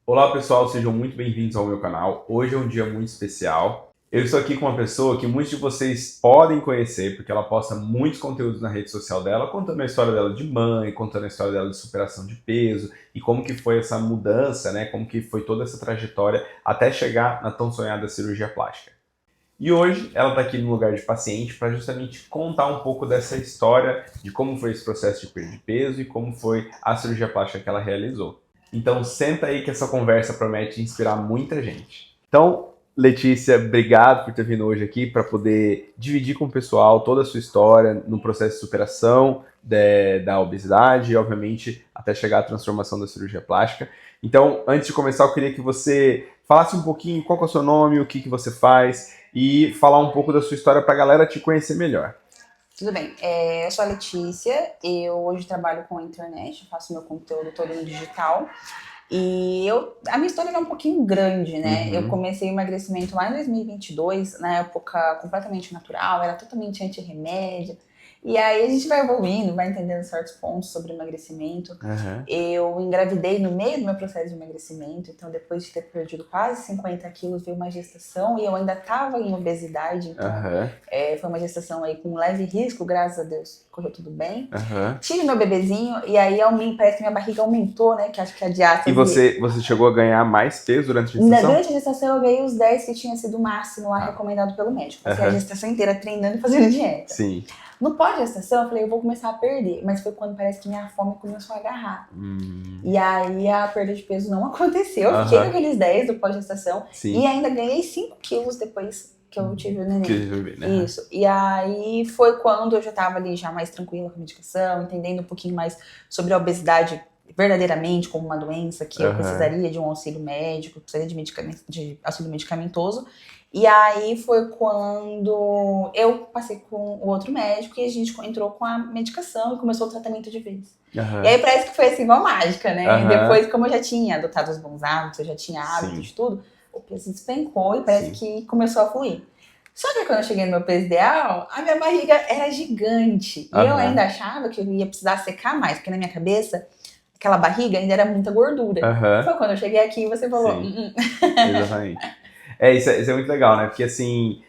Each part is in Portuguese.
Olá pessoal, sejam muito bem-vindos ao meu canal. Hoje é um dia muito especial. Eu estou aqui com uma pessoa que muitos de vocês podem conhecer, porque ela posta muitos conteúdos na rede social dela, contando a história dela de mãe, contando a história dela de superação de peso e como que foi essa mudança, né? Como que foi toda essa trajetória até chegar na tão sonhada cirurgia plástica. E hoje ela está aqui no lugar de paciente para justamente contar um pouco dessa história de como foi esse processo de perda de peso e como foi a cirurgia plástica que ela realizou. Então senta aí que essa conversa promete inspirar muita gente. Então, Letícia, obrigado por ter vindo hoje aqui para poder dividir com o pessoal toda a sua história no processo de superação da obesidade e, obviamente, até chegar à transformação da cirurgia plástica. Então, antes de começar, eu queria que você falasse um pouquinho qual é o seu nome, o que você faz e falar um pouco da sua história para a galera te conhecer melhor. Tudo bem, eu sou a Letícia, eu hoje trabalho com a internet, faço meu conteúdo todo no digital. A minha história é um pouquinho grande, né? Eu comecei o emagrecimento lá em 2022, na época completamente natural, era totalmente anti-remédio. E aí a gente vai evoluindo, vai entendendo certos pontos sobre emagrecimento. Eu engravidei no meio do meu processo de emagrecimento, então depois de ter perdido quase 50 quilos, veio uma gestação e eu ainda estava em obesidade, então foi uma gestação aí com leve risco, graças a Deus, correu tudo bem. Tive meu bebezinho e aí parece que minha barriga aumentou, né? Que acho que a diástase... E você chegou a ganhar mais peso durante a gestação? Durante a gestação eu ganhei os 10 que tinha sido o máximo lá recomendado pelo médico. Passei a gestação inteira treinando e fazendo dieta. Sim. No pós-gestação eu falei, eu vou começar a perder. Mas foi quando parece que minha fome começou a agarrar. E aí a perda de peso não aconteceu. Eu fiquei com aqueles 10 do pós-gestação. E ainda ganhei 5 quilos depois que eu tive o neném. Isso. E aí foi quando eu já tava ali já mais tranquila com a medicação, entendendo um pouquinho mais sobre a obesidade verdadeiramente como uma doença que eu precisaria de um auxílio médico, precisaria de auxílio medicamentoso. E aí foi quando eu passei com o outro médico e a gente entrou com a medicação e começou o tratamento de vez. E aí parece que foi assim, igual mágica, né? Depois, como eu já tinha adotado os bons hábitos, eu já tinha hábito de tudo, o peso despencou e parece que começou a fluir. Só que quando eu cheguei no meu peso ideal, a minha barriga era gigante. E eu ainda achava que eu ia precisar secar mais, porque na minha cabeça aquela barriga ainda era muita gordura. Foi quando eu cheguei aqui e você falou... Exatamente. Isso é muito legal, né? Porque assim,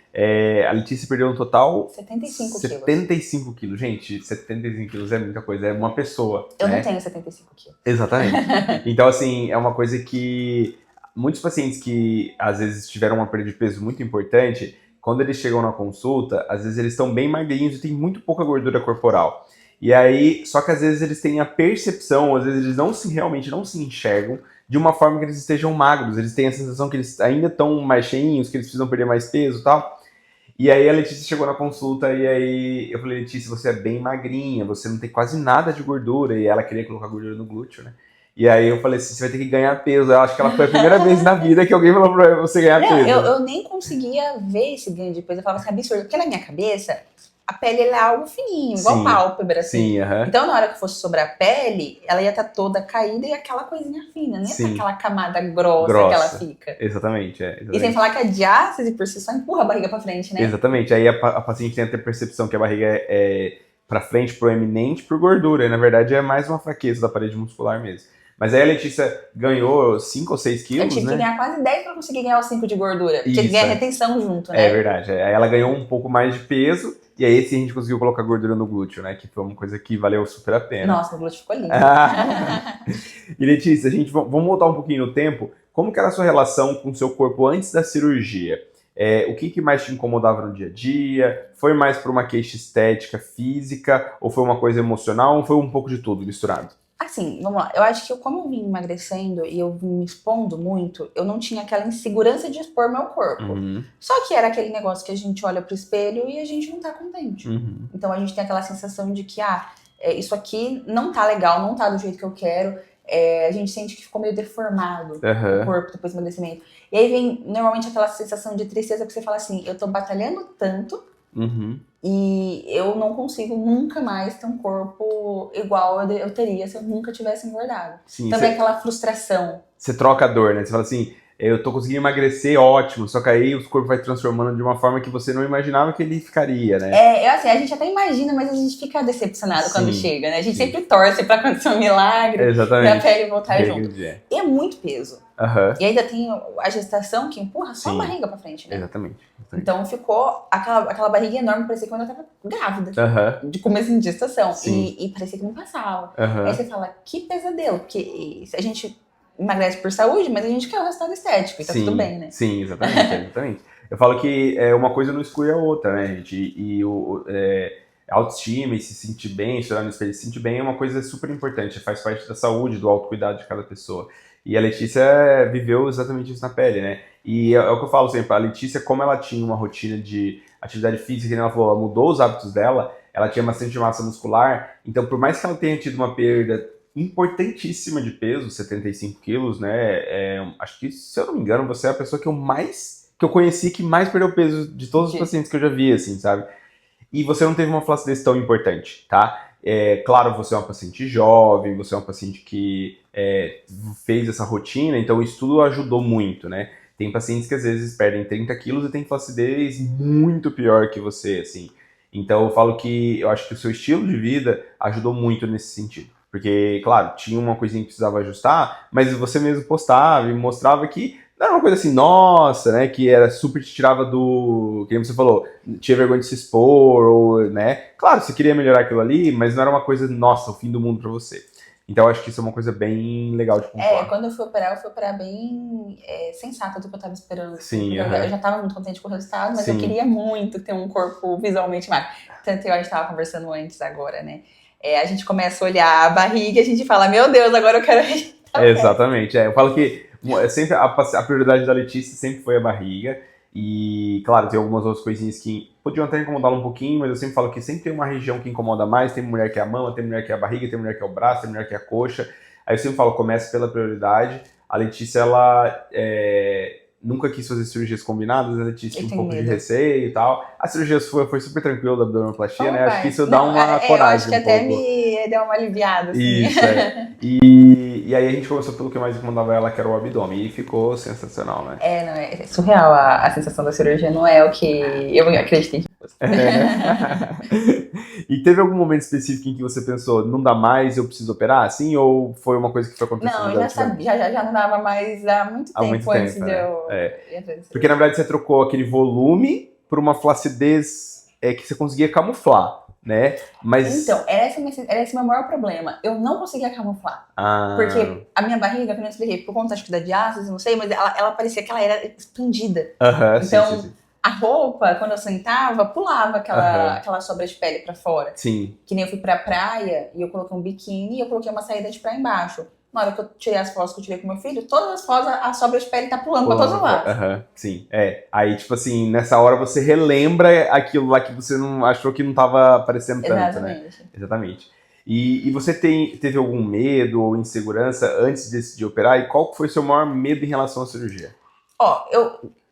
a Letícia perdeu no total 75 quilos. Gente, 75 quilos é muita coisa, é uma pessoa. Eu não tenho 75 quilos. Exatamente. Então, assim, é uma coisa que muitos pacientes que às vezes tiveram uma perda de peso muito importante, quando eles chegam na consulta, às vezes eles estão bem magrinhos e tem muito pouca gordura corporal. E aí, só que às vezes eles têm a percepção, às vezes eles realmente não se enxergam de uma forma que eles estejam magros, eles têm a sensação que eles ainda estão mais cheinhos, que eles precisam perder mais peso e tal. E aí a Letícia chegou na consulta e aí eu falei, Letícia, você é bem magrinha, você não tem quase nada de gordura, e ela queria colocar gordura no glúteo, né? E aí eu falei assim, você vai ter que ganhar peso. Eu acho que ela foi a primeira vez na vida que alguém falou pra você ganhar peso. Eu nem conseguia ver esse ganho de peso, eu falava assim, absurdo, porque na minha cabeça a pele é algo fininho, igual pálpebra, assim. Então, na hora que fosse sobre a pele, ela ia estar toda caída e aquela coisinha fina, né? Aquela camada grossa que ela fica. Exatamente. E sem falar que a diástase por si só empurra a barriga pra frente, né? Exatamente. Aí a paciente tem a percepção que a barriga é pra frente, proeminente por gordura. E, na verdade, é mais uma fraqueza da parede muscular mesmo. Mas aí a Letícia ganhou 5 ou 6 quilos, Eu tive que ganhar quase 10 pra conseguir ganhar os 5 de gordura. Porque ganha retenção junto, né? É verdade. Aí ela ganhou um pouco mais de peso. E aí sim a gente conseguiu colocar gordura no glúteo, né? Que foi uma coisa que valeu super a pena. Nossa, o glúteo ficou lindo. E Letícia, vamos voltar um pouquinho no tempo. Como que era a sua relação com o seu corpo antes da cirurgia? O que mais te incomodava no dia a dia? Foi mais por uma queixa estética, física? Ou foi uma coisa emocional? Ou foi um pouco de tudo misturado? Assim, vamos lá. Eu acho que como eu vim emagrecendo e eu vim me expondo muito, eu não tinha aquela insegurança de expor meu corpo. Só que era aquele negócio que a gente olha pro espelho e a gente não tá contente. Então a gente tem aquela sensação de que, isso aqui não tá legal, não tá do jeito que eu quero. A gente sente que ficou meio deformado o corpo depois do emagrecimento. E aí vem normalmente aquela sensação de tristeza que você fala assim, eu tô batalhando tanto e eu não consigo nunca mais ter um corpo igual eu teria se eu nunca tivesse engordado. Sim, também aquela frustração. Você troca a dor, né? Você fala assim, eu tô conseguindo emagrecer, ótimo, só que aí o corpo vai transformando de uma forma que você não imaginava que ele ficaria, né? Assim, a gente até imagina, mas a gente fica decepcionado quando chega, né? A gente sim. sempre torce pra acontecer um milagre e a pele voltar junto. É. E é muito peso. E ainda tem a gestação que empurra só a barriga pra frente, né? Exatamente. Então ficou aquela barriga enorme, parecia que quando eu tava grávida, de começo de gestação. E parecia que não passava. Aí você fala, que pesadelo, porque se a gente emagrece por saúde, mas a gente quer o resultado estético, e tá tudo bem, né? Sim, exatamente. Eu falo que uma coisa não exclui a outra, né, gente? E autoestima e se sentir bem, se olhar no espelho e se sentir bem é uma coisa super importante, faz parte da saúde, do autocuidado de cada pessoa. E a Letícia viveu exatamente isso na pele, né? E é o que eu falo sempre, a Letícia, como ela tinha uma rotina de atividade física, que ela falou, ela mudou os hábitos dela, ela tinha bastante massa muscular, então por mais que ela tenha tido uma perda importantíssima de peso, 75 quilos, né? Acho que, se eu não me engano, você é a pessoa que eu conheci que mais perdeu peso de todos os pacientes que eu já vi, assim, sabe? E você não teve uma flacidez tão importante, tá? Claro, você é uma paciente jovem, você é uma paciente que fez essa rotina, então isso tudo ajudou muito, né? Tem pacientes que às vezes perdem 30 quilos e tem flacidez muito pior que você, assim. Então eu falo que eu acho que o seu estilo de vida ajudou muito nesse sentido. Porque, claro, tinha uma coisinha que precisava ajustar, mas você mesmo postava e mostrava que não era uma coisa assim, nossa, né, que era super te tirava do... Que você falou, tinha vergonha de se expor, ou, né? Claro, você queria melhorar aquilo ali, mas não era uma coisa, nossa, o fim do mundo pra você. Então, eu acho que isso é uma coisa bem legal de pontuar. Quando eu fui operar bem sensata do que eu tava esperando. Sim, eu já tava muito contente com o resultado, mas eu queria muito ter um corpo visualmente magro. Tanto que a gente tava conversando antes agora, né? A gente começa a olhar a barriga e a gente fala, meu Deus, agora eu quero... Exatamente, eu falo que sempre a prioridade da Letícia sempre foi a barriga. E, claro, tem algumas outras coisinhas que podiam até incomodá-la um pouquinho, mas eu sempre falo que sempre tem uma região que incomoda mais. Tem mulher que é a mama, tem mulher que é a barriga, tem mulher que é o braço, tem mulher que é a coxa. Aí eu sempre falo, comece pela prioridade. A Letícia, ela nunca quis fazer cirurgias combinadas, a Letícia tinha um pouco de receio e tal. A cirurgia foi super tranquila da abdominoplastia, né? Acho que isso dá uma coragem. Eu acho que até me deu uma aliviada. Assim. Isso, E aí a gente começou pelo que mais incomodava ela, que era o abdômen, e ficou sensacional, né? É surreal. A sensação da cirurgia não é o que eu acreditei que fosse. E teve algum momento específico em que você pensou, não dá mais, eu preciso operar, assim? Ou foi uma coisa que foi acontecendo? Não, eu já sabia, já não dava mais há muito tempo antes de eu... Porque na verdade você trocou aquele volume por uma flacidez que você conseguia camuflar, né? Mas... Então, era esse meu maior problema. Eu não conseguia camuflar. Porque a minha barriga, como eu expliquei, por conta acho que da diástase, não sei, mas ela parecia que ela era expandida. Então, sim. A roupa, quando eu sentava, pulava aquela sobra de pele pra fora. Sim. Que nem eu fui pra praia e eu coloquei um biquíni e eu coloquei uma saída de praia embaixo. Na hora que eu tirei as fotos que eu tirei com meu filho, todas as fotos, a sobra de pele tá pulando pra todos os lados. Sim, Aí, tipo assim, nessa hora você relembra aquilo lá que você não achou que não tava aparecendo tanto, né? Exatamente. E você teve algum medo ou insegurança antes de decidir operar? E qual foi o seu maior medo em relação à cirurgia?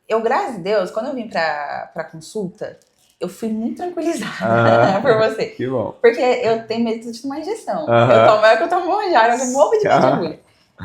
Eu, graças a Deus, quando eu vim pra consulta, eu fui muito tranquilizada por você. Que bom. Porque eu tenho medo de tomar injeção. Eu tomo manjar, eu morro de medo de agulha.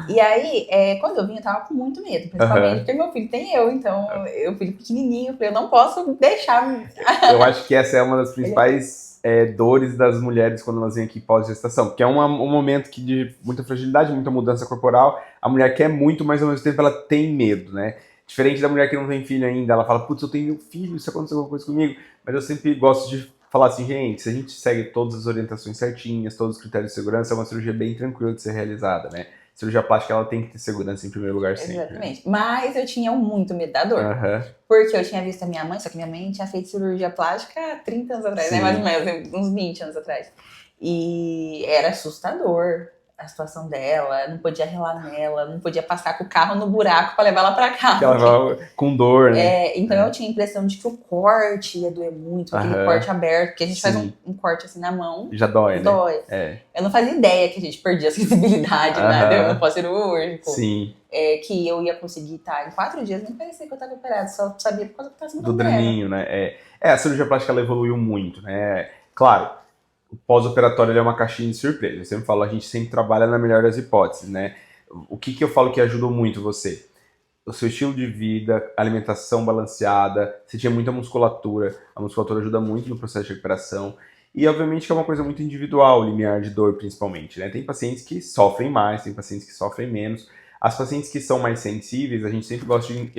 E aí, quando eu vim, eu tava com muito medo. Principalmente porque meu filho tem então eu fui pequenininho, eu não posso deixar... Eu acho que essa é uma das principais dores das mulheres quando elas vêm aqui pós-gestação. Porque é um momento de muita fragilidade, muita mudança corporal. A mulher quer muito, mas ao mesmo tempo ela tem medo, né? Diferente da mulher que não tem filho ainda, ela fala, putz, eu tenho meu filho, se acontecer alguma coisa comigo. Mas eu sempre gosto de falar assim, gente, se a gente segue todas as orientações certinhas, todos os critérios de segurança, é uma cirurgia bem tranquila de ser realizada, né? Cirurgia plástica, ela tem que ter segurança em primeiro lugar sempre. Exatamente. Mas eu tinha muito medo da dor. Porque eu tinha visto a minha mãe, só que minha mãe tinha feito cirurgia plástica há 30 anos atrás, né? Mais ou menos, uns 20 anos atrás. E era assustador a situação dela, não podia relar nela, não podia passar com o carro no buraco pra levar ela pra casa. Ela vai com dor, né? Então eu tinha a impressão de que o corte ia doer muito, aquele corte aberto, porque a gente faz um corte assim na mão. Já dói, né? Dói. Eu não fazia ideia que a gente perdia a sensibilidade, né? No pós-cirúrgico. Sim. Que eu ia conseguir estar em 4 dias, nem parecia que eu estava operada, só sabia por causa que eu estava do dreninho, né? A cirurgia plástica ela evoluiu muito, né? Claro, o pós-operatório é uma caixinha de surpresa. Eu sempre falo, a gente sempre trabalha na melhor das hipóteses, né? O que eu falo que ajudou muito você? o seu estilo de vida, alimentação balanceada, você tinha muita musculatura, a musculatura ajuda muito no processo de recuperação, e obviamente que é uma coisa muito individual, o limiar de dor principalmente, né? Tem pacientes que sofrem mais, tem pacientes que sofrem menos. As pacientes que são mais sensíveis, a gente sempre gosta de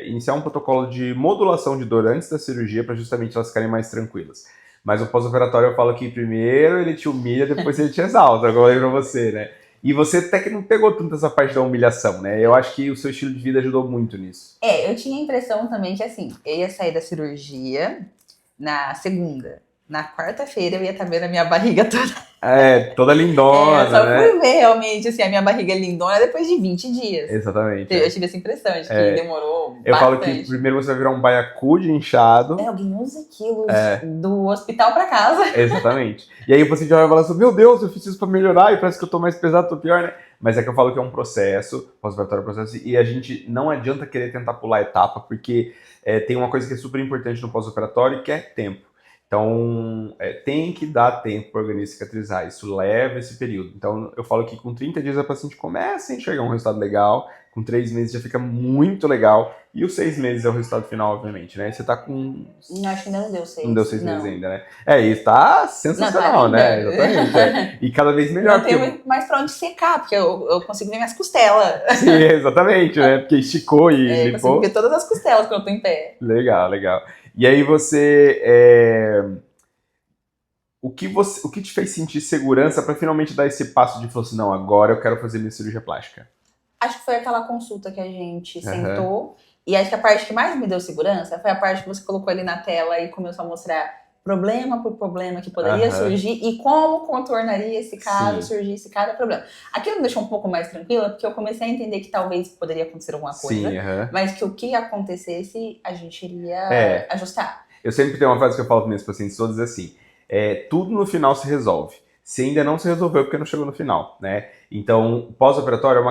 iniciar um protocolo de modulação de dor antes da cirurgia para justamente elas ficarem mais tranquilas. Mas o pós-operatório eu falo que primeiro ele te humilha, depois ele te exalta, como eu falei pra você, né? E você até que não pegou tanto essa parte da humilhação, né? Eu acho que o seu estilo de vida ajudou muito nisso. Eu tinha a impressão também que, assim, eu ia sair da cirurgia na segunda. Na quarta-feira eu ia estar vendo a minha barriga toda. Toda lindona, só né? fui ver realmente, assim, a minha barriga lindona depois de 20 dias. Exatamente. Eu tive essa impressão de que demorou Eu bastante. falo que primeiro você vai virar um baiacu de inchado. Eu ganhei 11 quilos do hospital pra casa. Exatamente. E aí o paciente vai falar assim, meu Deus, eu fiz isso pra melhorar e parece que eu tô mais pesado, tô pior, né? Mas é que eu falo que é um processo, pós-operatório processo, e a gente não adianta querer tentar pular a etapa, porque tem uma coisa que é super importante no pós-operatório, que é tempo. Então, tem que dar tempo para o organismo cicatrizar, isso leva esse período. Então, eu falo que com 30 dias a paciente começa a enxergar um resultado legal, com 3 meses já fica muito legal, e os 6 meses é o resultado final, obviamente, né? Você tá com... Acho que ainda não deu 6. Não deu 6 meses ainda, né? Isso tá sensacional, não, tá né? Exatamente. E cada vez melhor. Não tem mais pra onde secar, porque eu consigo ver minhas costelas. Sim, exatamente, né? Porque esticou e eu limpou. consigo ver todas as costelas quando eu tô em pé. Legal, legal. E aí você... O que te fez sentir segurança para finalmente dar esse passo de falar assim, não, agora eu quero fazer minha cirurgia plástica? Acho que foi aquela consulta que a gente sentou, e acho que a parte que mais me deu segurança foi a parte que você colocou ali na tela e começou a mostrar problema por problema que poderia surgir e como contornaria esse caso, surgisse cada problema. Aquilo me deixou um pouco mais tranquila, porque eu comecei a entender que talvez poderia acontecer alguma coisa, mas que o que acontecesse, a gente iria ajustar. Eu sempre tenho uma frase que eu falo para meus pacientes todos assim, tudo no final se resolve. Se ainda não se resolveu, porque não chegou no final, né? Então, pós-operatório,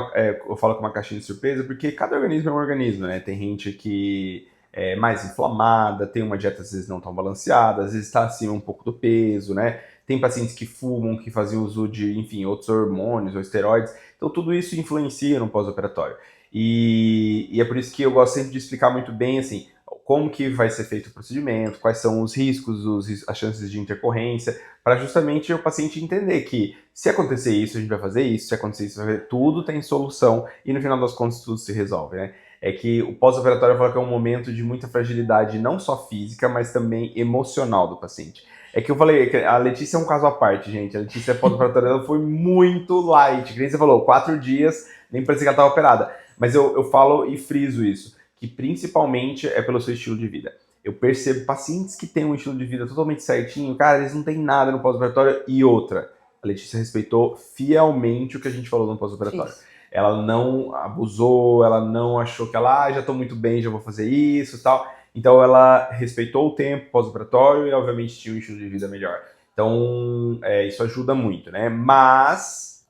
eu falo que é uma caixinha de surpresa, porque cada organismo é um organismo, né? Tem gente que é mais inflamada, tem uma dieta às vezes não tão balanceada, às vezes está acima um pouco do peso, né? Tem pacientes que fumam, que fazem uso de, enfim, outros hormônios ou esteroides. Então, tudo isso influencia no pós-operatório. E é por isso que eu gosto sempre de explicar muito bem, assim, como que vai ser feito o procedimento, quais são os riscos, as chances de intercorrência, para justamente o paciente entender que se acontecer isso, a gente vai fazer isso, se acontecer isso, tudo tem solução e no final das contas tudo se resolve, né? É que o pós-operatório fala que é um momento de muita fragilidade, não só física, mas também emocional do paciente. É que eu falei, que a Letícia é um caso à parte, gente. A Letícia pós-operatória ela foi muito light. Que nem você falou, 4 dias, nem parecia que ela estava operada. Mas eu falo e friso isso, que principalmente é pelo seu estilo de vida. Eu percebo pacientes que têm um estilo de vida totalmente certinho, cara, eles não têm nada no pós-operatório. E outra, a Letícia respeitou fielmente o que a gente falou no pós-operatório. Ela não abusou, ela não achou que ela, já tô muito bem, já vou fazer isso e tal. Então ela respeitou o tempo pós-operatório e obviamente tinha um estilo de vida melhor. Então isso ajuda muito, né? Mas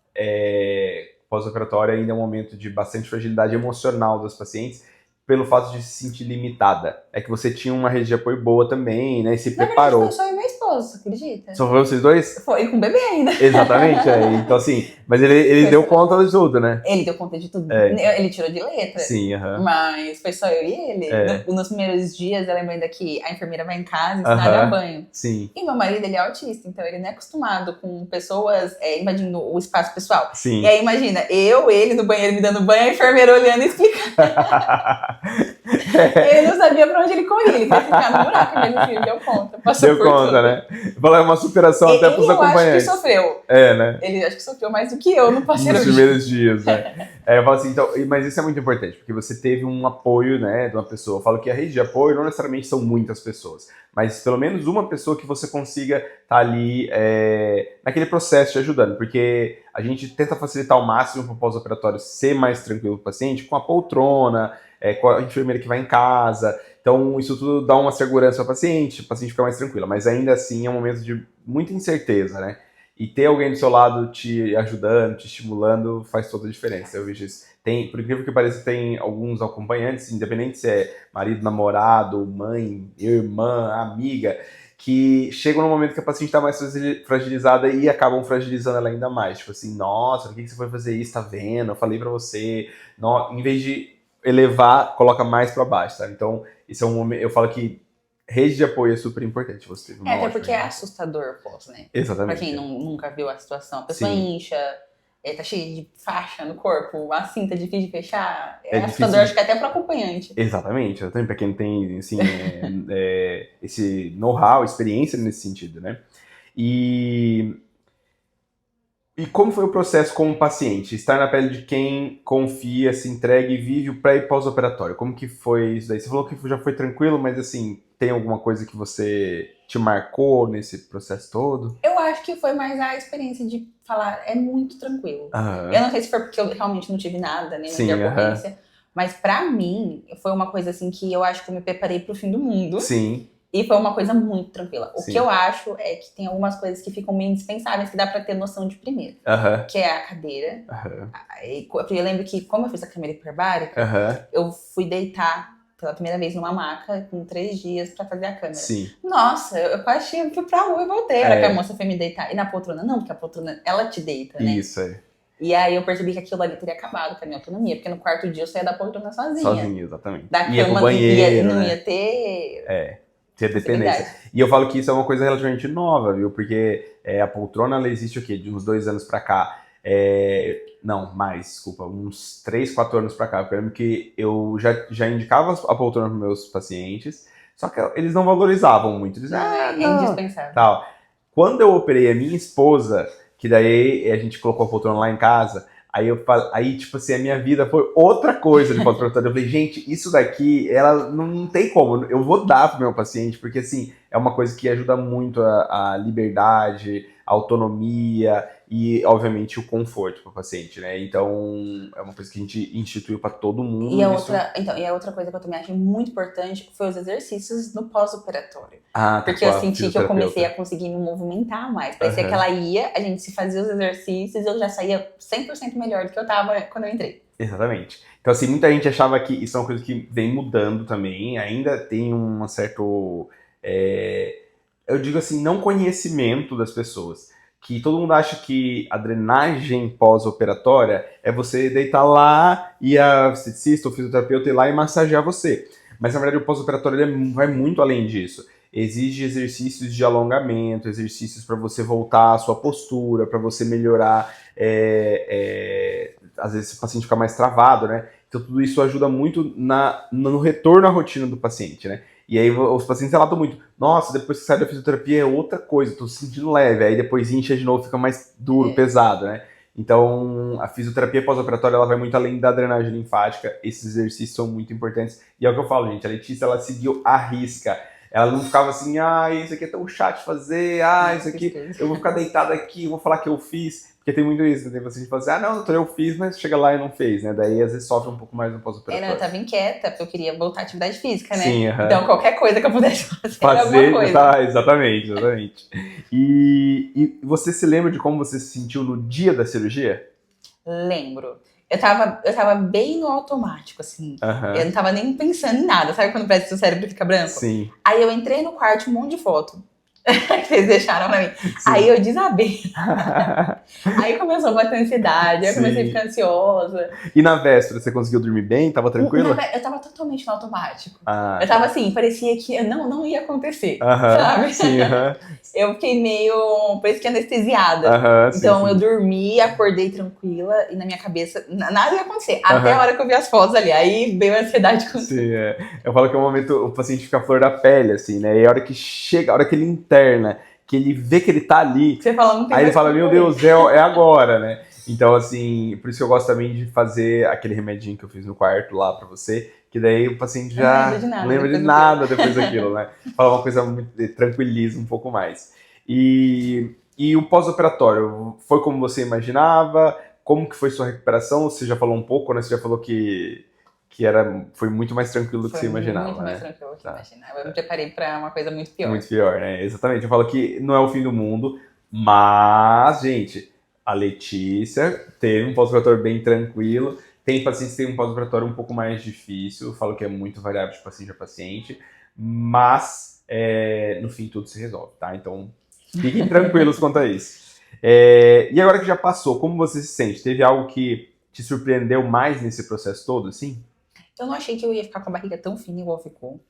pós-operatório ainda é um momento de bastante fragilidade emocional dos pacientes, pelo fato de se sentir limitada. É que você tinha uma rede de apoio boa também, né? E se preparou. Foi só eu e meu esposo, acredita? Só foi vocês dois? Foi, com o bebê ainda. Exatamente, Então assim, mas ele deu conta de tudo, né? Ele deu conta de tudo. Ele tirou de letra. Sim, Mas foi só eu e ele. Nos primeiros dias, eu lembro ainda que a enfermeira vai em casa ensinar ele a banho. Sim. E meu marido, ele é autista, então ele não é acostumado com pessoas invadindo o espaço pessoal. Sim. E aí, imagina, ele no banheiro me dando banho, a enfermeira olhando e explicando. Ele não sabia pra onde ele corria, ele queria ficar no buraco, mas no fim deu conta. Passou por conta, tudo. Né? É uma superação até pros acompanhantes. Eu acho que sofreu. Né? Ele acho que sofreu mais do que eu no passeio. Nos primeiros dias, né? Eu falo assim, então, mas isso é muito importante, porque você teve um apoio, né, de uma pessoa. Eu falo que a rede de apoio não necessariamente são muitas pessoas, mas pelo menos uma pessoa que você consiga estar ali naquele processo te ajudando, porque a gente tenta facilitar ao máximo para o pós-operatório ser mais tranquilo para o paciente, com a poltrona, com a enfermeira que vai em casa. Então, isso tudo dá uma segurança ao paciente, o paciente fica mais tranquilo. Mas ainda assim, é um momento de muita incerteza, né? E ter alguém do seu lado te ajudando, te estimulando, faz toda a diferença. Eu vejo isso. Por incrível que pareça, tem alguns acompanhantes, independente se é marido, namorado, mãe, irmã, amiga, que chegam no momento que a paciente está mais fragilizada e acabam fragilizando ela ainda mais. Tipo assim, nossa, por que você foi fazer isso? Tá vendo? Eu falei pra você. Não, em vez de elevar, coloca mais para baixo, sabe? Então, isso é um momento, eu falo que rede de apoio é super importante. Você teve uma até ótima porque é assustador, pós, né? Exatamente. Pra quem nunca viu a situação, a pessoa incha, tá cheia de faixa no corpo, a cinta é difícil de fechar, é assustador, acho que até pro acompanhante. Exatamente, pra quem não tem, assim, esse know-how, experiência nesse sentido, né? E como foi o processo como paciente? Estar na pele de quem confia, se entrega e vive o pré e pós-operatório. Como que foi isso daí? Você falou que já foi tranquilo, mas assim, tem alguma coisa que você te marcou nesse processo todo? Eu acho que foi mais a experiência de falar, é muito tranquilo. Uhum. Eu não sei se foi porque eu realmente não tive nada, nem muita ocorrência, mas pra mim, foi uma coisa assim que eu acho que eu me preparei pro fim do mundo. Sim. E foi uma coisa muito tranquila. O que eu acho é que tem algumas coisas que ficam meio indispensáveis, que dá pra ter noção de primeiro. Que é a cadeira. Eu lembro que, como eu fiz a câmera hiperbárica, eu fui deitar pela primeira vez numa maca com 3 dias pra fazer a câmera. Nossa, eu quase fui pra rua e voltei. Era que a moça foi me deitar. E na poltrona, não, porque a poltrona, ela te deita, né? Isso, E aí eu percebi que aquilo ali teria acabado com a minha autonomia, porque no quarto dia eu saía da poltrona sozinha. Sozinha, exatamente. Da ia cama, pro banheiro, não ia ter... ter dependência. E eu falo que isso é uma coisa relativamente nova, viu? Porque a poltrona, ela existe o quê? De uns 2 anos pra cá. Não, mais, desculpa, uns 3, 4 anos pra cá. Eu lembro que eu já indicava a poltrona para meus pacientes, só que eles não valorizavam muito. Eles é indispensável. Tal. Quando eu operei a minha esposa, que daí a gente colocou a poltrona lá em casa, aí, tipo assim, a minha vida foi outra coisa de pós-operatório. Eu falei, gente, isso daqui, ela não tem como, eu vou dar pro meu paciente, porque assim, é uma coisa que ajuda muito a liberdade, a autonomia e, obviamente, o conforto para o paciente, né? Então, é uma coisa que a gente instituiu para todo mundo. E a outra coisa que eu também acho muito importante foi os exercícios no pós-operatório. Porque eu senti que eu comecei a conseguir me movimentar mais. Parecia que ela ia, a gente se fazia os exercícios e eu já saía 100% melhor do que eu tava quando eu entrei. Exatamente. Então, assim, muita gente achava que isso é uma coisa que vem mudando também. Ainda tem um certo... eu digo assim, não conhecimento das pessoas. Que todo mundo acha que a drenagem pós-operatória é você deitar lá e a esteticista ou fisioterapeuta ir lá e massagear você. Mas, na verdade, o pós-operatório vai muito além disso. Exige exercícios de alongamento, exercícios para você voltar à sua postura, para você melhorar, às vezes o paciente fica mais travado, né? Então, tudo isso ajuda muito no retorno à rotina do paciente, né? E aí os pacientes relatam muito, nossa, depois que sai da fisioterapia é outra coisa, tô sentindo leve, aí depois incha de novo, fica mais duro, pesado, né? Então, a fisioterapia pós-operatória, ela vai muito além da drenagem linfática, esses exercícios são muito importantes, e é o que eu falo, gente, a Letícia, ela seguiu à risca, ela não ficava assim, isso aqui é tão chato de fazer, isso aqui, eu vou ficar deitada aqui, vou falar que eu fiz. Porque tem muito isso, né? Tem paciente que fala assim, não, doutor, eu fiz, mas chega lá e não fez, né? Daí, às vezes, sofre um pouco mais no pós-operatório. Eu tava inquieta, porque eu queria voltar à atividade física, né? Sim, Então, qualquer coisa que eu pudesse fazer alguma coisa. Exatamente. E você se lembra de como você se sentiu no dia da cirurgia? Lembro. Eu tava bem no automático, assim. Eu não tava nem pensando em nada. Sabe quando parece que o cérebro fica branco? Sim. Aí eu entrei no quarto, um monte de foto. Que vocês deixaram pra mim. Sim. Aí eu desabei. Aí começou a bater ansiedade, aí eu comecei a ficar ansiosa. E na véspera, você conseguiu dormir bem? Tava tranquila? Eu tava totalmente no automático. Eu tava assim, parecia que não ia acontecer, sabe? Sim, Eu fiquei meio, parece que anestesiada. Então eu dormi, acordei tranquila e na minha cabeça nada ia acontecer. Até a hora que eu vi as fotos ali, aí veio a ansiedade comigo. Sim, eu falo que é um momento o paciente fica a flor da pele, assim, né? E a hora que chega, a hora que ele interna, que ele vê que ele tá ali, você fala, não tem aí ele fala, meu Deus, é agora, né? Então, assim, por isso que eu gosto também de fazer aquele remedinho que eu fiz no quarto lá pra você, que daí o paciente já não lembra de nada depois daquilo, né? Fala uma coisa muito, tranquiliza um pouco mais. E o pós-operatório, foi como você imaginava? Como que foi sua recuperação? Você já falou um pouco, né? Você já falou que foi muito mais tranquilo do que você imaginava, muito mais tranquilo do que eu imaginava. Eu me preparei pra uma coisa muito pior. Muito pior, né? Exatamente. Eu falo que não é o fim do mundo, mas, gente, a Letícia teve um pós-operatório bem tranquilo. Tem pacientes que têm um pós-operatório um pouco mais difícil. Eu falo que é muito variável de paciente a paciente, mas no fim tudo se resolve, tá? Então, fiquem tranquilos quanto a isso. E agora que já passou, como você se sente? Teve algo que te surpreendeu mais nesse processo todo, assim? Eu não achei que eu ia ficar com a barriga tão fina igual ficou.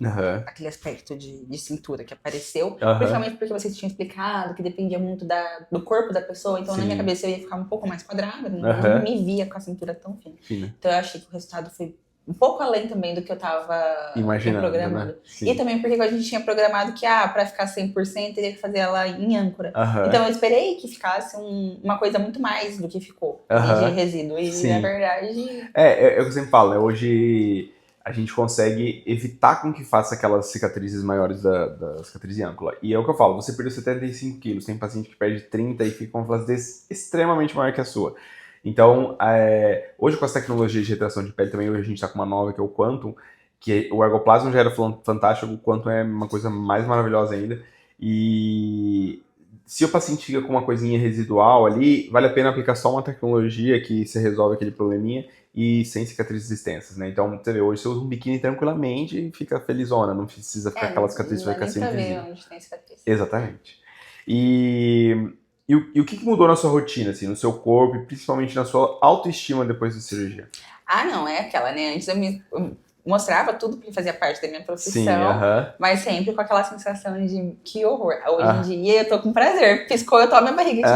Aquele aspecto de cintura que apareceu. Principalmente porque você tinha explicado que dependia muito do corpo da pessoa. Então, na minha cabeça, eu ia ficar um pouco mais quadrada. Não me via com a cintura tão fina. Então, eu achei que o resultado foi um pouco além também do que eu tava programando. Né? E também porque a gente tinha programado que, pra ficar 100%, teria que fazer ela em âncora. Então, eu esperei que ficasse uma coisa muito mais do que ficou de resíduo. E, na verdade... É o que eu sempre falo, né? Hoje a gente consegue evitar com que faça aquelas cicatrizes maiores da cicatriz em âncora. E é o que eu falo, você perdeu 75 quilos, tem paciente que perde 30 e fica com uma flacidez extremamente maior que a sua. Então, hoje com as tecnologias de retração de pele também, hoje a gente está com uma nova que é o Quantum, que o Ergoplasma já era fantástico, o Quantum é uma coisa mais maravilhosa ainda. E se o paciente fica com uma coisinha residual ali, vale a pena aplicar só uma tecnologia que você resolve aquele probleminha e sem cicatrizes extensas, né? Então, você vê, hoje você usa um biquíni tranquilamente e fica felizona, não precisa ficar aquela cicatriz, vai ficar sempre visível. Onde tem cicatriz. Exatamente. E o que mudou na sua rotina, assim, no seu corpo e principalmente na sua autoestima depois da cirurgia? Não, é aquela, né? Antes eu mostrava tudo porque fazia parte da minha profissão, mas sempre com aquela sensação de que horror. Hoje em dia eu tô com prazer, piscou, eu tô a minha barriga.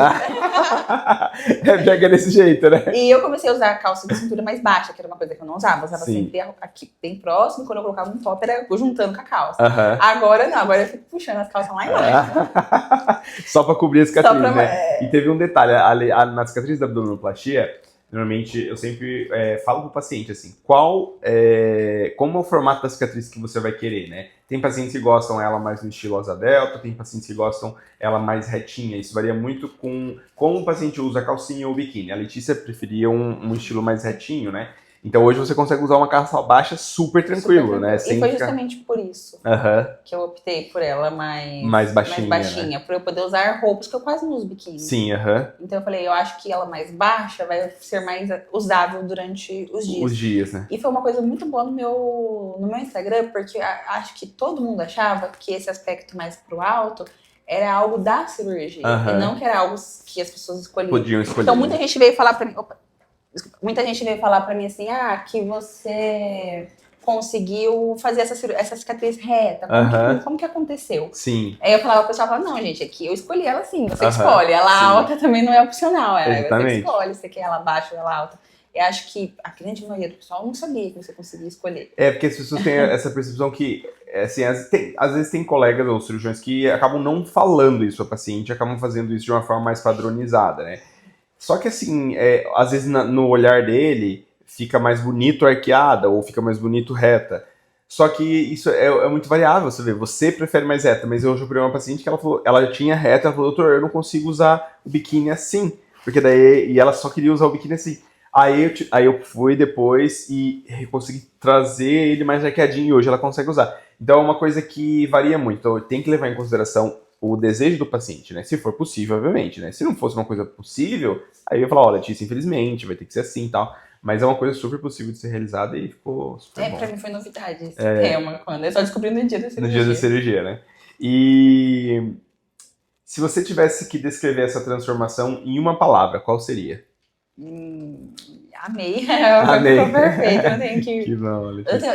Pega desse jeito, né? E eu comecei a usar a calça de cintura mais baixa, que era uma coisa que eu não usava. Eu usava sempre aqui bem próximo, quando eu colocava um top era juntando com a calça. Agora não, agora eu fico puxando as calças lá embaixo. Só pra cobrir a cicatriz, né? E teve um detalhe, na cicatriz da abdominoplastia, normalmente eu sempre falo pro paciente assim, como é o formato da cicatriz que você vai querer, né? Tem pacientes que gostam ela mais no estilo asa delta, tem pacientes que gostam ela mais retinha, isso varia muito com como o paciente usa a calcinha ou biquíni. A Letícia preferia um estilo mais retinho, né? Então hoje você consegue usar uma calça baixa super tranquilo, né? E foi justamente por isso que eu optei por ela mais baixinha, né? Pra eu poder usar roupas que eu quase não uso biquíni. Sim, Então eu falei, eu acho que ela mais baixa vai ser mais usável durante os dias. Os dias, né? E foi uma coisa muito boa no meu Instagram, porque acho que todo mundo achava que esse aspecto mais pro alto era algo da cirurgia, e não que era algo que as pessoas escolhiam. Podiam escolher. Então muita gente veio falar pra mim... Muita gente veio falar pra mim assim, que você conseguiu fazer essa cicatriz reta. Como que aconteceu? Sim. Aí o pessoal falava, não, gente, aqui eu escolhi ela assim, você escolhe. Ela alta também não é opcional, você que escolhe, você quer ela baixa ou ela alta. Eu acho que a grande maioria do pessoal não sabia que você conseguia escolher. Porque as pessoas têm essa percepção que, assim, às vezes tem colegas ou cirurgiões que acabam não falando isso ao paciente, acabam fazendo isso de uma forma mais padronizada, né? Só que assim, às vezes no olhar dele fica mais bonito arqueada ou fica mais bonito reta. Só que isso é muito variável, você vê, você prefere mais reta, mas eu já operei uma paciente que ela tinha reta, ela falou, doutor, eu não consigo usar o biquíni assim, porque e ela só queria usar o biquíni assim. Aí eu fui depois e consegui trazer ele mais arqueadinho e hoje ela consegue usar. Então é uma coisa que varia muito, então tem que levar em consideração o desejo do paciente, né? Se for possível, obviamente, né? Se não fosse uma coisa possível, aí eu ia falar, olha, Letícia, infelizmente, vai ter que ser assim e tal. Mas é uma coisa super possível de ser realizada e ficou super bom. Pra mim foi novidade esse tema, quando eu só descobri no dia da cirurgia. No dia da cirurgia, né? E se você tivesse que descrever essa transformação em uma palavra, qual seria? Amei. Amei. Ficou perfeito. Eu tenho que... Que bom,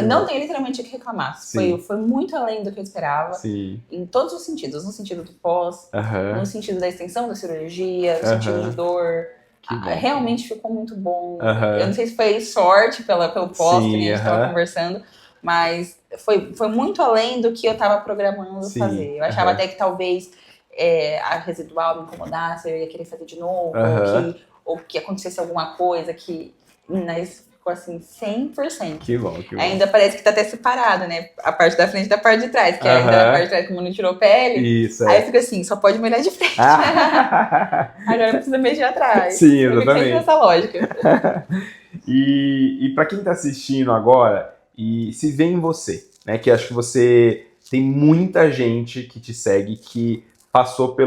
não tenho literalmente o que reclamar. Foi muito além do que eu esperava. Sim. Em todos os sentidos. No sentido do pós, no sentido da extensão da cirurgia, no sentido de dor. Realmente ficou muito bom. Eu não sei se foi sorte pelo pós que a gente estava conversando, mas foi muito além do que eu estava programando fazer. Eu achava até que talvez a residual me incomodasse, eu ia querer fazer de novo, ou que acontecesse alguma coisa que ficou assim 100%. Que bom. Ainda parece que tá até separado, né? A parte da frente da parte de trás, que ainda a parte de trás, como não tirou pele, isso, aí fica assim, só pode molhar de frente. Agora precisa mexer atrás. Sim, exatamente. Sempre essa lógica. E pra quem tá assistindo agora, e se vê em você, né? Que acho que você tem muita gente que te segue que passou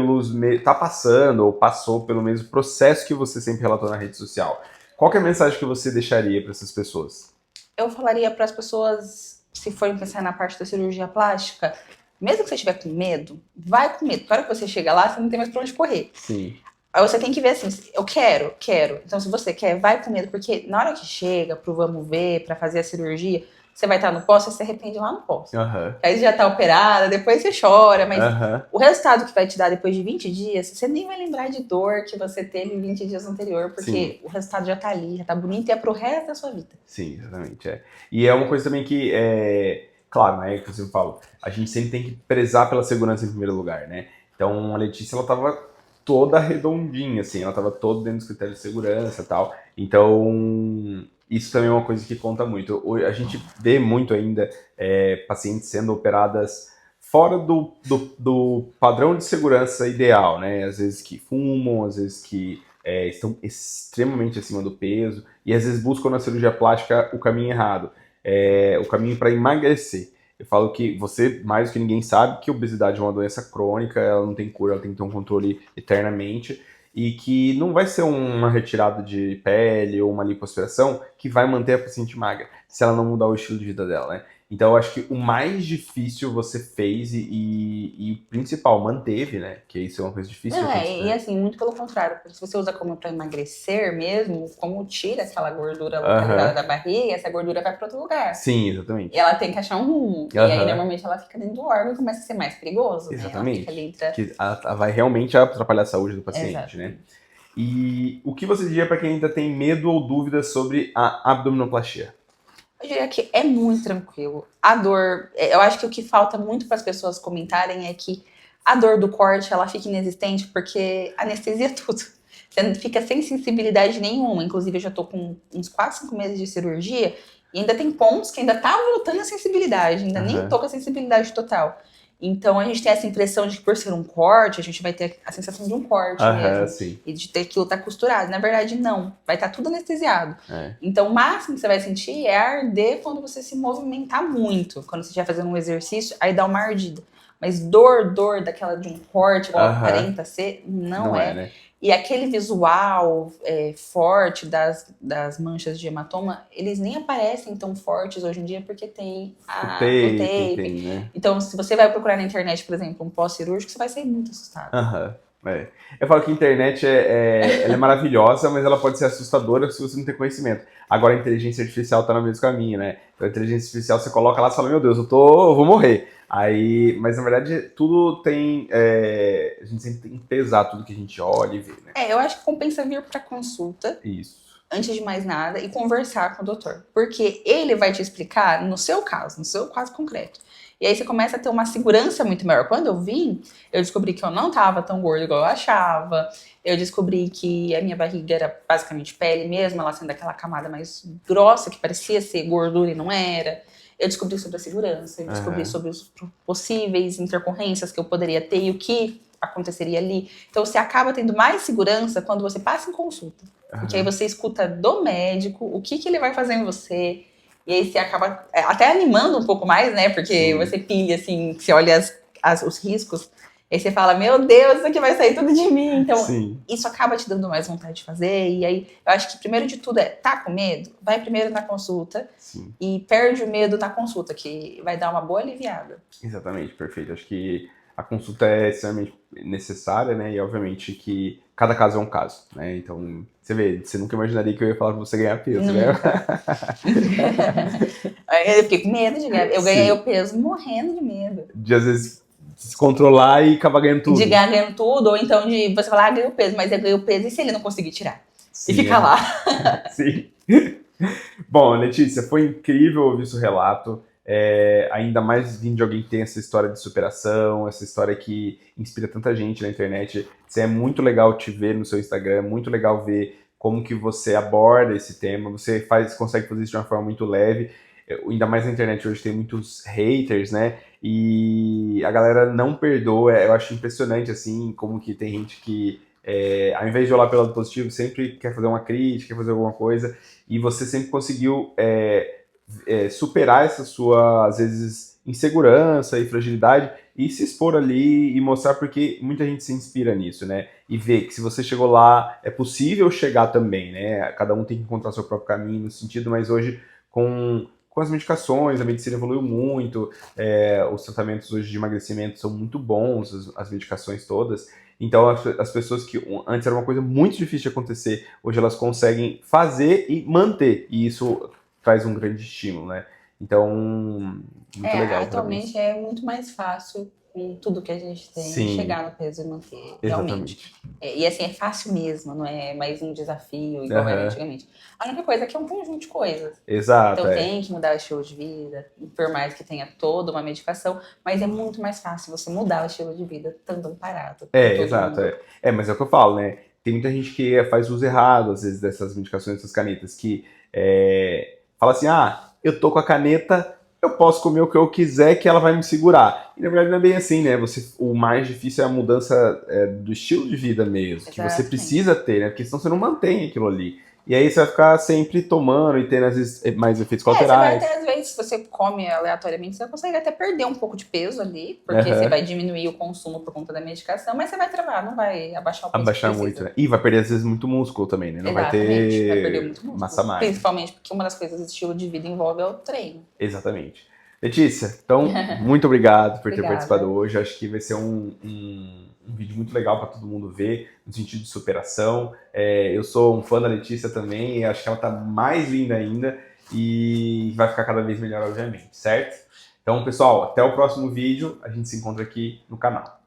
tá passando ou passou pelo mesmo processo que você sempre relatou na rede social. Qual que é a mensagem que você deixaria para essas pessoas? Eu falaria para as pessoas, se forem pensar na parte da cirurgia plástica, mesmo que você estiver com medo, vai com medo. Para que você chega lá, você não tem mais para onde correr. Sim. Aí você tem que ver assim, eu quero. Então se você quer, vai com medo, porque na hora que chega pro vamos ver, para fazer a cirurgia, você vai estar no pós, você se arrepende lá no pós. Uhum. Aí você já tá operada, depois você chora, mas o resultado que vai te dar depois de 20 dias, você nem vai lembrar de dor que você teve 20 dias anterior, porque o resultado já tá ali, já tá bonito e é pro resto da sua vida. Sim, exatamente. E é uma coisa também que, claro, né, que você fala, a gente sempre tem que prezar pela segurança em primeiro lugar, né? Então, a Letícia, ela tava toda redondinha, assim, ela tava toda dentro dos critérios de segurança e tal. Então, isso também é uma coisa que conta muito. A gente vê muito ainda pacientes sendo operadas fora do padrão de segurança ideal, né? Às vezes que fumam, às vezes que estão extremamente acima do peso e às vezes buscam na cirurgia plástica o caminho errado, o caminho para emagrecer. Eu falo que você, mais do que ninguém, sabe que a obesidade é uma doença crônica, ela não tem cura, ela tem que ter um controle eternamente, e que não vai ser uma retirada de pele ou uma lipoaspiração que vai manter a paciente magra, se ela não mudar o estilo de vida dela, né? Então eu acho que o mais difícil você fez e o principal, manteve, né? Que isso é uma coisa difícil. E assim, muito pelo contrário, porque se você usa como para emagrecer mesmo, como tira aquela gordura localizada da barriga, essa gordura vai para outro lugar. Sim, exatamente. E ela tem que achar um rumo. E aí normalmente ela fica dentro do órgão e começa a ser mais perigoso. Exatamente. Né? Ela que ela vai realmente atrapalhar a saúde do paciente, né? E o que você diria para quem ainda tem medo ou dúvidas sobre a abdominoplastia? Eu diria que é muito tranquilo. A dor, eu acho que o que falta muito para as pessoas comentarem é que a dor do corte, ela fica inexistente porque anestesia tudo. Você fica sem sensibilidade nenhuma. Inclusive, eu já tô com uns 4, 5 meses de cirurgia e ainda tem pontos que ainda tá voltando a sensibilidade. Ainda nem tô com a sensibilidade total. Então, a gente tem essa impressão de que por ser um corte, a gente vai ter a sensação de um corte mesmo. Sim. E de ter aquilo tá costurado. Na verdade, não. Vai estar tudo anestesiado. Então, o máximo que você vai sentir é arder quando você se movimentar muito. Quando você estiver fazendo um exercício, aí dá uma ardida. Mas dor daquela de um corte, igual aparenta ser, não é. Né? E aquele visual forte das manchas de hematoma, eles nem aparecem tão fortes hoje em dia porque tem o tape. Né? Então, se você vai procurar na internet, por exemplo, um pós-cirúrgico, você vai sair muito assustado. Eu falo que a internet ela é maravilhosa, mas ela pode ser assustadora se você não tem conhecimento. Agora a inteligência artificial está no mesmo caminho, né? Então a inteligência artificial você coloca lá e fala, meu Deus, eu vou morrer. Mas na verdade tudo tem. A gente sempre tem que pesar tudo que a gente olha e vê, né? Eu acho que compensa vir para consulta. Isso. Antes de mais nada, e conversar com o doutor. Porque ele vai te explicar no seu caso concreto. E aí você começa a ter uma segurança muito maior. Quando eu vim, eu descobri que eu não estava tão gorda igual eu achava. Eu descobri que a minha barriga era basicamente pele mesmo, ela sendo aquela camada mais grossa, que parecia ser gordura e não era. Eu descobri sobre a segurança, eu descobri sobre os possíveis intercorrências que eu poderia ter e o que aconteceria ali. Então você acaba tendo mais segurança quando você passa em consulta. Porque aí você escuta do médico o que ele vai fazer em você. E aí você acaba até animando um pouco mais, né? Porque você pilha, assim, você olha os riscos. E aí você fala, meu Deus, isso aqui vai sair tudo de mim. Então, isso acaba te dando mais vontade de fazer. E aí, eu acho que primeiro de tudo tá com medo? Vai primeiro na consulta. E perde o medo na consulta, que vai dar uma boa aliviada. Exatamente, perfeito. Acho que a consulta é extremamente necessária, né? E obviamente que cada caso é um caso, né? Então, você vê, você nunca imaginaria que eu ia falar pra você ganhar peso, né? Eu fiquei com medo de ganhar. Eu ganhei o peso morrendo de medo. De, às vezes, se controlar e acabar ganhando tudo. De ganhar ganhando tudo, ou então de você falar, ganhei o peso, mas eu ganhei o peso, e se ele não conseguir tirar? E ficar lá. Sim. Bom, Letícia, foi incrível ouvir seu relato. Ainda mais vindo de alguém que tem essa história de superação, essa história que inspira tanta gente na internet. É muito legal te ver no seu Instagram, é muito legal ver como que você aborda esse tema, você consegue fazer isso de uma forma muito leve. Ainda mais na internet hoje tem muitos haters, né? E a galera não perdoa. Eu acho impressionante, assim, como que tem gente que, ao invés de olhar pelo lado positivo, sempre quer fazer uma crítica, quer fazer alguma coisa, e você sempre conseguiu superar essa sua, às vezes, insegurança e fragilidade e se expor ali e mostrar, porque muita gente se inspira nisso, né? E ver que se você chegou lá, é possível chegar também, né? Cada um tem que encontrar seu próprio caminho no sentido, mas hoje com as medicações, a medicina evoluiu muito, os tratamentos hoje de emagrecimento são muito bons, as medicações todas. Então as pessoas que antes era uma coisa muito difícil de acontecer, hoje elas conseguem fazer e manter, e isso traz um grande estímulo, né? Então, muito legal. Atualmente é muito mais fácil com tudo que a gente tem, chegar no peso e manter, realmente. E assim, é fácil mesmo, não é mais um desafio igual era antigamente. A única coisa é que é um conjunto de coisas. Exato. Então tem que mudar o estilo de vida, por mais que tenha toda uma medicação, mas é muito mais fácil você mudar o estilo de vida estando parado. Exato. Mas é o que eu falo, né? Tem muita gente que faz uso errado, às vezes, dessas medicações, dessas canetas, que fala assim, eu tô com a caneta, eu posso comer o que eu quiser que ela vai me segurar. E na verdade não é bem assim, né? O mais difícil é a mudança do estilo de vida mesmo, que você precisa ter, né? Porque senão você não mantém aquilo ali. E aí você vai ficar sempre tomando e tendo, às vezes, mais efeitos colaterais. Você vai até, às vezes, se você come aleatoriamente, você consegue até perder um pouco de peso ali, porque você vai diminuir o consumo por conta da medicação, mas você vai travar, não vai abaixar o peso. Abaixar muito, né? E vai perder, às vezes, muito músculo também, né? Não vai ter vai perder muito músculo, massa magra. Principalmente porque uma das coisas do estilo de vida envolve o treino. Exatamente. Letícia, então, muito obrigado por ter participado hoje. Acho que vai ser um vídeo muito legal para todo mundo ver, no sentido de superação. Eu sou um fã da Letícia também, e acho que ela tá mais linda ainda e vai ficar cada vez melhor, obviamente, certo? Então, pessoal, até o próximo vídeo. A gente se encontra aqui no canal.